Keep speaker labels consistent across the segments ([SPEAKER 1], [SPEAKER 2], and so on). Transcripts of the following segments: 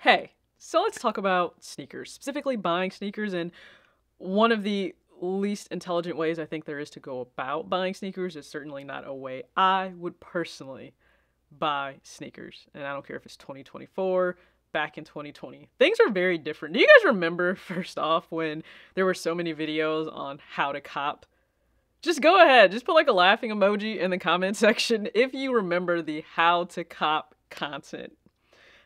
[SPEAKER 1] Hey, so let's talk about sneakers, specifically buying sneakers. And one of the least intelligent ways I think there is to go about buying sneakers is certainly not a way I would personally buy sneakers. And I don't care if it's 2024, back in 2020. Things are very different. Do you guys remember, first off, when there were so many videos on how to cop? Just go ahead, just put like a laughing emoji in the comment section if you remember the how to cop content.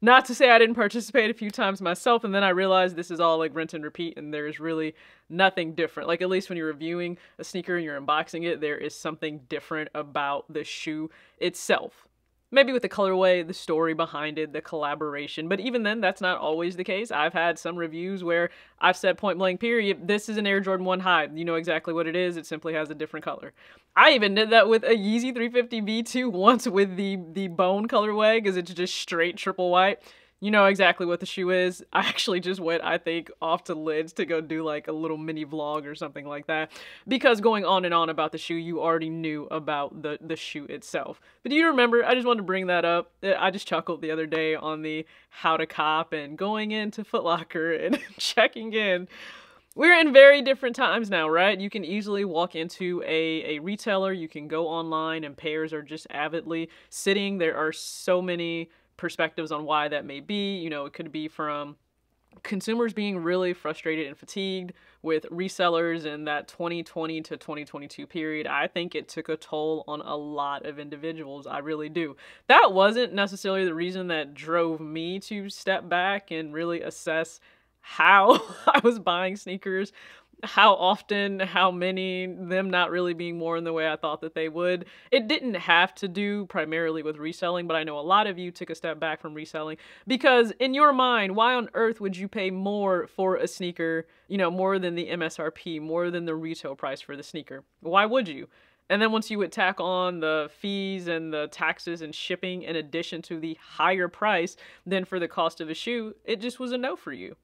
[SPEAKER 1] Not to say I didn't participate a few times myself, and then I realized this is all like rinse and repeat, and there's really nothing different. Like, at least when you're reviewing a sneaker and you're unboxing it, there is something different about the shoe itself. Maybe with the colorway, the story behind it, the collaboration, but even then, that's not always the case. I've had some reviews where I've said point blank period, this is an Air Jordan 1 High. You know exactly what it is, it simply has a different color. I even did that with a Yeezy 350 V2 once with the bone colorway, because it's just straight triple white. You know exactly what the shoe is. I actually just went, I think, off to Lids to go do like a little mini vlog or something like that. Because going on and on about the shoe, you already knew about the shoe itself. But do you remember, I just wanted to bring that up. I just chuckled the other day on the how to cop and going into Foot Locker and checking in. We're in very different times now, right? You can easily walk into a retailer, you can go online, and pairs are just avidly sitting. There are so many perspectives on why that may be. You know, it could be from consumers being really frustrated and fatigued with resellers in that 2020 to 2022 period. I think it took a toll on a lot of individuals. I really do. That wasn't necessarily the reason that drove me to step back and really assess how I was buying sneakers, how often, how many, them not really being more in the way I thought that they would. It didn't have to do primarily with reselling, but I know a lot of you took a step back from reselling because in your mind, why on earth would you pay more for a sneaker, you know, more than the MSRP, more than the retail price for the sneaker? Why would you? And then once you would tack on the fees and the taxes and shipping in addition to the higher price than for the cost of a shoe, it just was a no for you.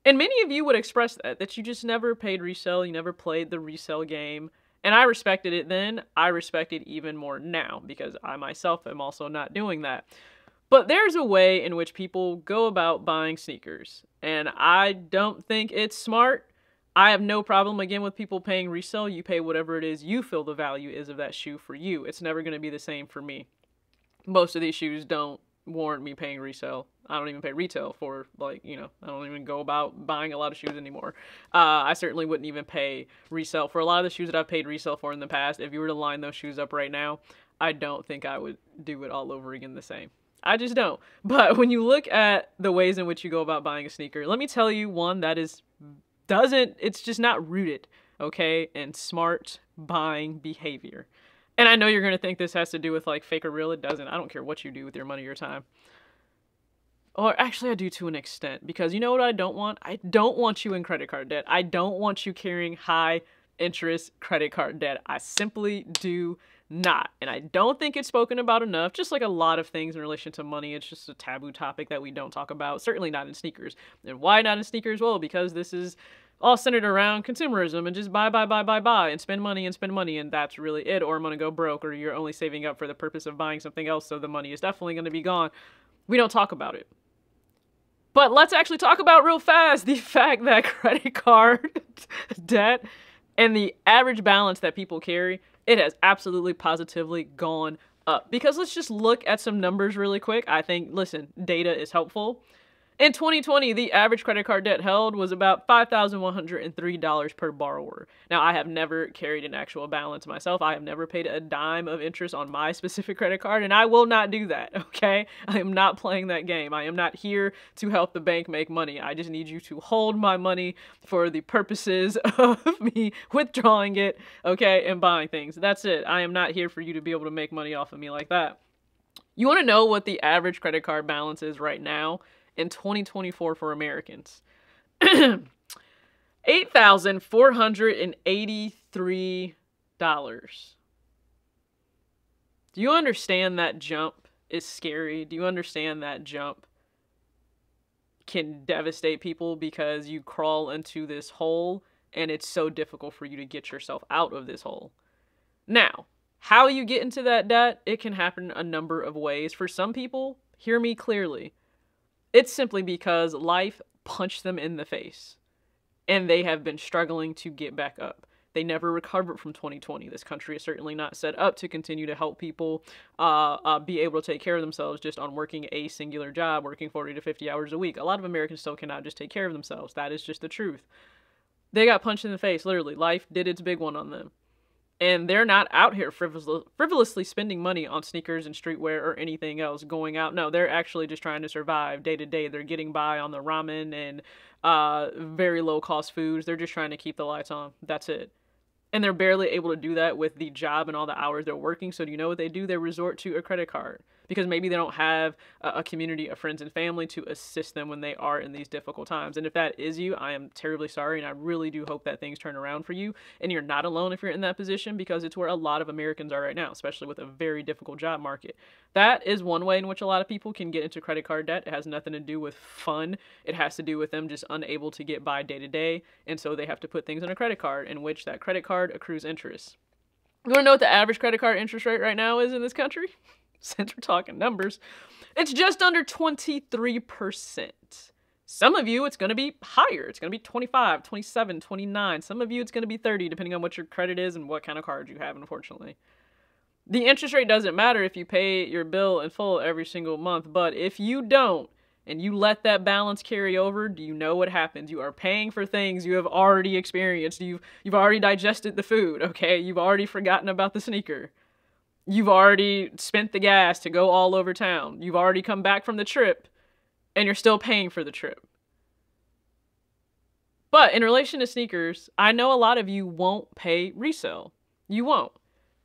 [SPEAKER 1] And many of you would express that you just never paid resale, you never played the resale game. And I respected it then, I respect it even more now, because I myself am also not doing that. But there's a way in which people go about buying sneakers, and I don't think it's smart. I have no problem, again, with people paying resale. You pay whatever it is you feel the value is of that shoe for you. It's never going to be the same for me. Most of these shoes don't warrant me paying resale. I don't even pay retail for, like, you know, I don't even go about buying a lot of shoes anymore. I certainly wouldn't even pay resale for a lot of the shoes that I've paid resale for in the past. If you were to line those shoes up right now, I don't think I would do it all over again the same. I just don't. But when you look at the ways in which you go about buying a sneaker, let me tell you one that it's just not rooted, okay, in smart buying behavior. And I know you're going to think this has to do with like fake or real. It doesn't. I don't care what you do with your money or time. Or actually I do to an extent, because you know what I don't want? I don't want you in credit card debt. I don't want you carrying high interest credit card debt. I simply do not. And I don't think it's spoken about enough, just like a lot of things in relation to money. It's just a taboo topic that we don't talk about, certainly not in sneakers. And why not in sneakers? Well, because this is all centered around consumerism and just buy, and spend money, and that's really it. Or I'm going to go broke, or you're only saving up for the purpose of buying something else, so the money is definitely going to be gone. We don't talk about it. But let's actually talk about real fast the fact that credit card debt and the average balance that people carry, it has absolutely positively gone up. Because let's just look at some numbers really quick. I think, listen, data is helpful. In 2020, the average credit card debt held was about $5,103 per borrower. Now, I have never carried an actual balance myself. I have never paid a dime of interest on my specific credit card, and I will not do that, okay? I am not playing that game. I am not here to help the bank make money. I just need you to hold my money for the purposes of me withdrawing it, okay, and buying things. That's it. I am not here for you to be able to make money off of me like that. You want to know what the average credit card balance is right now? In 2024 for Americans. $8,483. Do you understand that jump is scary? Do you understand that jump can devastate people because you crawl into this hole and it's so difficult for you to get yourself out of this hole? Now, how you get into that debt, it can happen a number of ways. For some people, hear me clearly, It's simply because life punched them in the face and they have been struggling to get back up. They never recovered from 2020. This country is certainly not set up to continue to help people be able to take care of themselves just on working a singular job, working 40 to 50 hours a week. A lot of Americans still cannot just take care of themselves. That is just the truth. They got punched in the face, literally. Life did its big one on them. And they're not out here frivolously spending money on sneakers and streetwear or anything else going out. No, they're actually just trying to survive day to day. They're getting by on the ramen and very low cost foods. They're just trying to keep the lights on. That's it. And they're barely able to do that with the job and all the hours they're working. So do you know what they do? They resort to a credit card because maybe they don't have a community of friends and family to assist them when they are in these difficult times. And if that is you, I am terribly sorry. And I really do hope that things turn around for you. And you're not alone if you're in that position, because it's where a lot of Americans are right now, especially with a very difficult job market. That is one way in which a lot of people can get into credit card debt. It has nothing to do with fun. It has to do with them just unable to get by day to day. And so they have to put things on a credit card, in which that credit card accrues interest. You want to know what the average credit card interest rate right now is in this country? Since we're talking numbers, it's just under 23%. Some of you, it's going to be higher. It's going to be 25, 27, 29. Some of you, it's going to be 30, depending on what your credit is and what kind of card you have, unfortunately. The interest rate doesn't matter if you pay your bill in full every single month, but if you don't, and you let that balance carry over, do you know what happens? You are paying for things you have already experienced. You've already digested the food, okay? You've already forgotten about the sneaker. You've already spent the gas to go all over town. You've already come back from the trip, and you're still paying for the trip. But in relation to sneakers, I know a lot of you won't pay resale. You won't.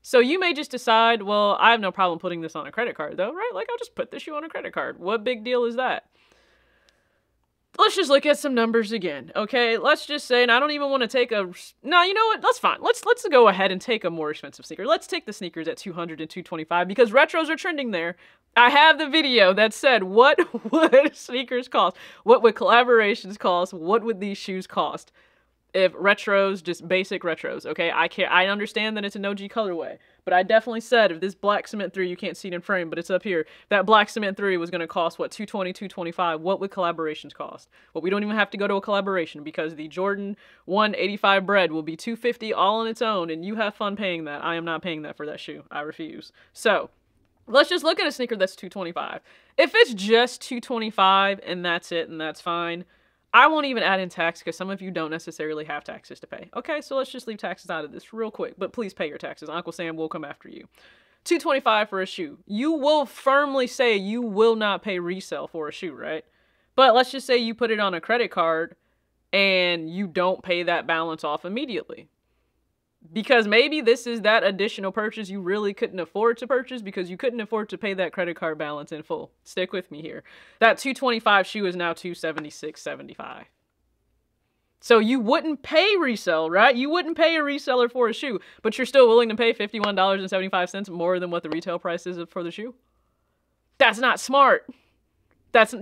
[SPEAKER 1] So you may just decide, well, I have no problem putting this on a credit card, though, right? Like, I'll just put this shoe on a credit card. What big deal is that? Let's just look at some numbers again, okay? Let's just say, and I don't even want to take a... No, you know what? That's fine. Let's go ahead and take a more expensive sneaker. Let's take the sneakers at $200 and $225 because retros are trending there. I have the video that said, what would sneakers cost? What would collaborations cost? What would these shoes cost? If retros, just basic retros, okay? I understand that it's an OG colorway, but I definitely said if this black Cement 3, you can't see it in frame, but it's up here, that black Cement 3 was going to cost, what, $220, $225, what would collaborations cost? Well, we don't even have to go to a collaboration because the Jordan 185 Bread will be $250 all on its own, and you have fun paying that. I am not paying that for that shoe. I refuse. So, let's just look at a sneaker that's $225. If it's just $225 and that's it and that's fine, I won't even add in tax because some of you don't necessarily have taxes to pay. Okay, so let's just leave taxes out of this real quick, but please pay your taxes. Uncle Sam will come after you. $225 for a shoe. You will firmly say you will not pay resale for a shoe, right? But let's just say you put it on a credit card and you don't pay that balance off immediately. Because maybe this is that additional purchase you really couldn't afford to purchase because you couldn't afford to pay that credit card balance in full. Stick with me here. That $225 shoe is now $276.75. So you wouldn't pay resale, right? You wouldn't pay a reseller for a shoe, but you're still willing to pay $51.75 more than what the retail price is for the shoe? That's not smart.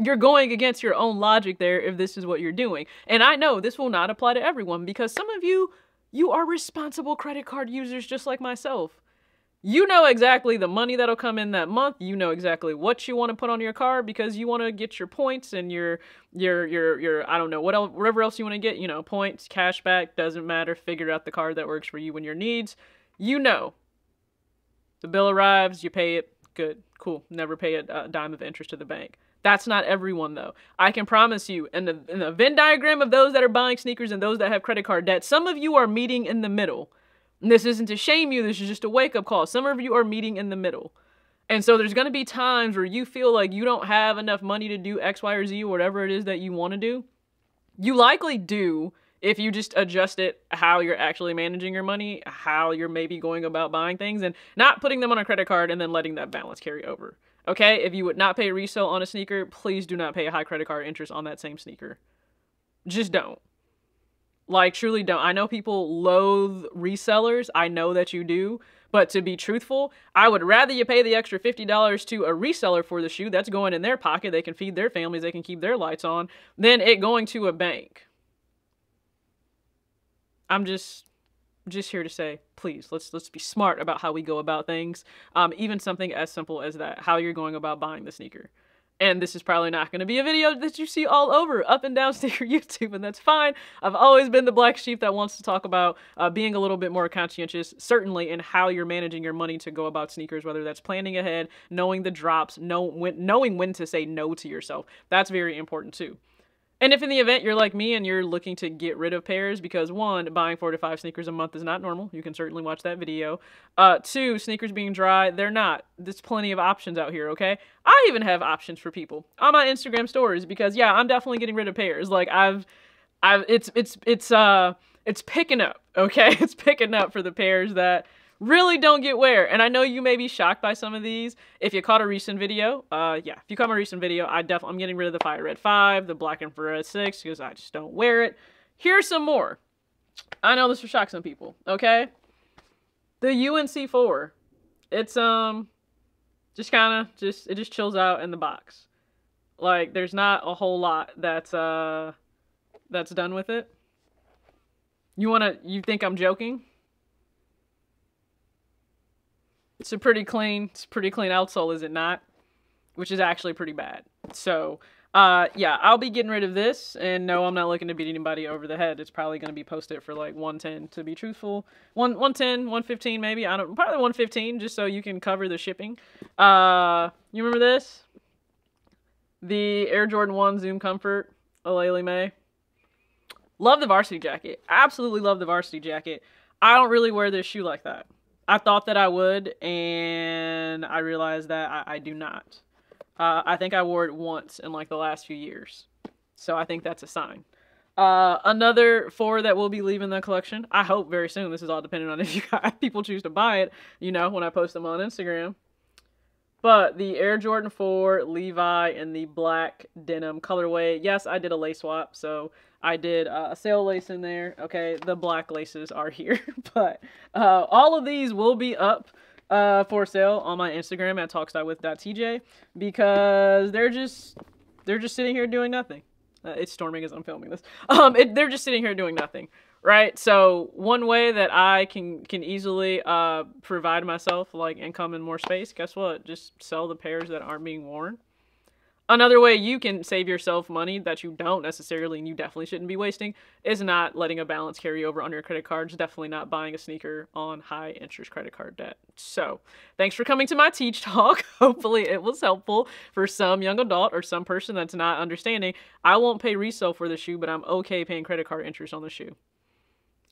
[SPEAKER 1] You're going against your own logic there if this is what you're doing. And I know this will not apply to everyone because some of you are responsible credit card users just like myself. You know exactly the money that'll come in that month. You know exactly what you want to put on your card because you want to get your points and your I don't know, whatever else you want to get, you know, points, cash back, doesn't matter. Figure out the card that works for you and your needs. You know. The bill arrives, you pay it, good, cool. Never pay a dime of interest to the bank. That's not everyone, though. I can promise you, in the Venn diagram of those that are buying sneakers and those that have credit card debt, some of you are meeting in the middle. And this isn't to shame you, this is just a wake-up call. Some of you are meeting in the middle. And so there's going to be times where you feel like you don't have enough money to do X, Y, or Z, or whatever it is that you want to do. You likely do if you just adjust it how you're actually managing your money, how you're maybe going about buying things, and not putting them on a credit card and then letting that balance carry over. Okay, if you would not pay resale on a sneaker, please do not pay a high credit card interest on that same sneaker. Just don't. Like, truly don't. I know people loathe resellers. I know that you do. But to be truthful, I would rather you pay the extra $50 to a reseller for the shoe that's going in their pocket. They can feed their families. They can keep their lights on. Than it going to a bank. I'm just here to say, please, let's be smart about how we go about things. Even something as simple as that, how you're going about buying the sneaker. And this is probably not going to be a video that you see all over up and down sneaker YouTube, and that's fine. I've always been the black sheep that wants to talk about being a little bit more conscientious, certainly in how you're managing your money to go about sneakers, whether that's planning ahead, knowing the drops, knowing when to say no to yourself. That's very important too. And if in the event you're like me and you're looking to get rid of pairs because, one, buying 4 to 5 sneakers a month is not normal, you can certainly watch that video. 2, sneakers being dry, they're not. There's plenty of options out here, okay? I even have options for people on my Instagram stories because, yeah, I'm definitely getting rid of pairs. Like, it's picking up, okay? It's picking up for the pairs that really don't get wear. And I know you may be shocked by some of these. If you caught a recent video, if you caught my recent video, I'm getting rid of the Fire Red 5, the Black Infrared 6, because I just don't wear it. Here's some more. I know this will shock some people, okay? The UNC 4. It's, just kind of, it just chills out in the box. Like, there's not a whole lot that's done with it. You think I'm joking? It's a pretty clean outsole, is it not? Which is actually pretty bad. So, yeah, I'll be getting rid of this. And no, I'm not looking to beat anybody over the head. It's probably going to be posted for like 110 to be truthful. 110, 115 maybe. Probably 115 just so you can cover the shipping. You remember this? The Air Jordan 1 Zoom Comfort, Alele May. Love the varsity jacket. Absolutely love the varsity jacket. I don't really wear this shoe like that. I thought that I would, and I realized that I do not. I think I wore it once in like the last few years. So I think that's a sign. Another 4 that will be leaving the collection. I hope very soon. This is all dependent on if people choose to buy it, you know, when I post them on Instagram. But the Air Jordan 4 Levi in the black denim colorway. Yes, I did a lace swap, so I did a sale lace in there. Okay, the black laces are here. But all of these will be up for sale on my Instagram at talkstylewith.tj because they're just sitting here doing nothing. It's storming as I'm filming this. They're just sitting here doing nothing. Right, so one way that I can easily provide myself like income and more space, guess what? Just sell the pairs that aren't being worn. Another way you can save yourself money that you don't necessarily and you definitely shouldn't be wasting is not letting a balance carry over on your credit cards. Definitely not buying a sneaker on high interest credit card debt. So thanks for coming to my Teach Talk. Hopefully it was helpful for some young adult or some person that's not understanding. I won't pay resale for the shoe, but I'm okay paying credit card interest on the shoe.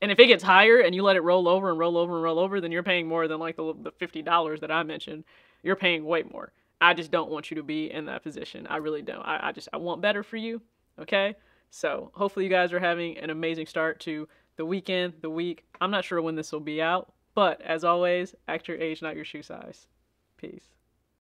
[SPEAKER 1] And if it gets higher and you let it roll over and roll over and roll over, then you're paying more than like the $50 that I mentioned. You're paying way more. I just don't want you to be in that position. I really don't. I want better for you. Okay? So hopefully you guys are having an amazing start to the weekend, the week. I'm not sure when this will be out, but as always, act your age, not your shoe size. Peace.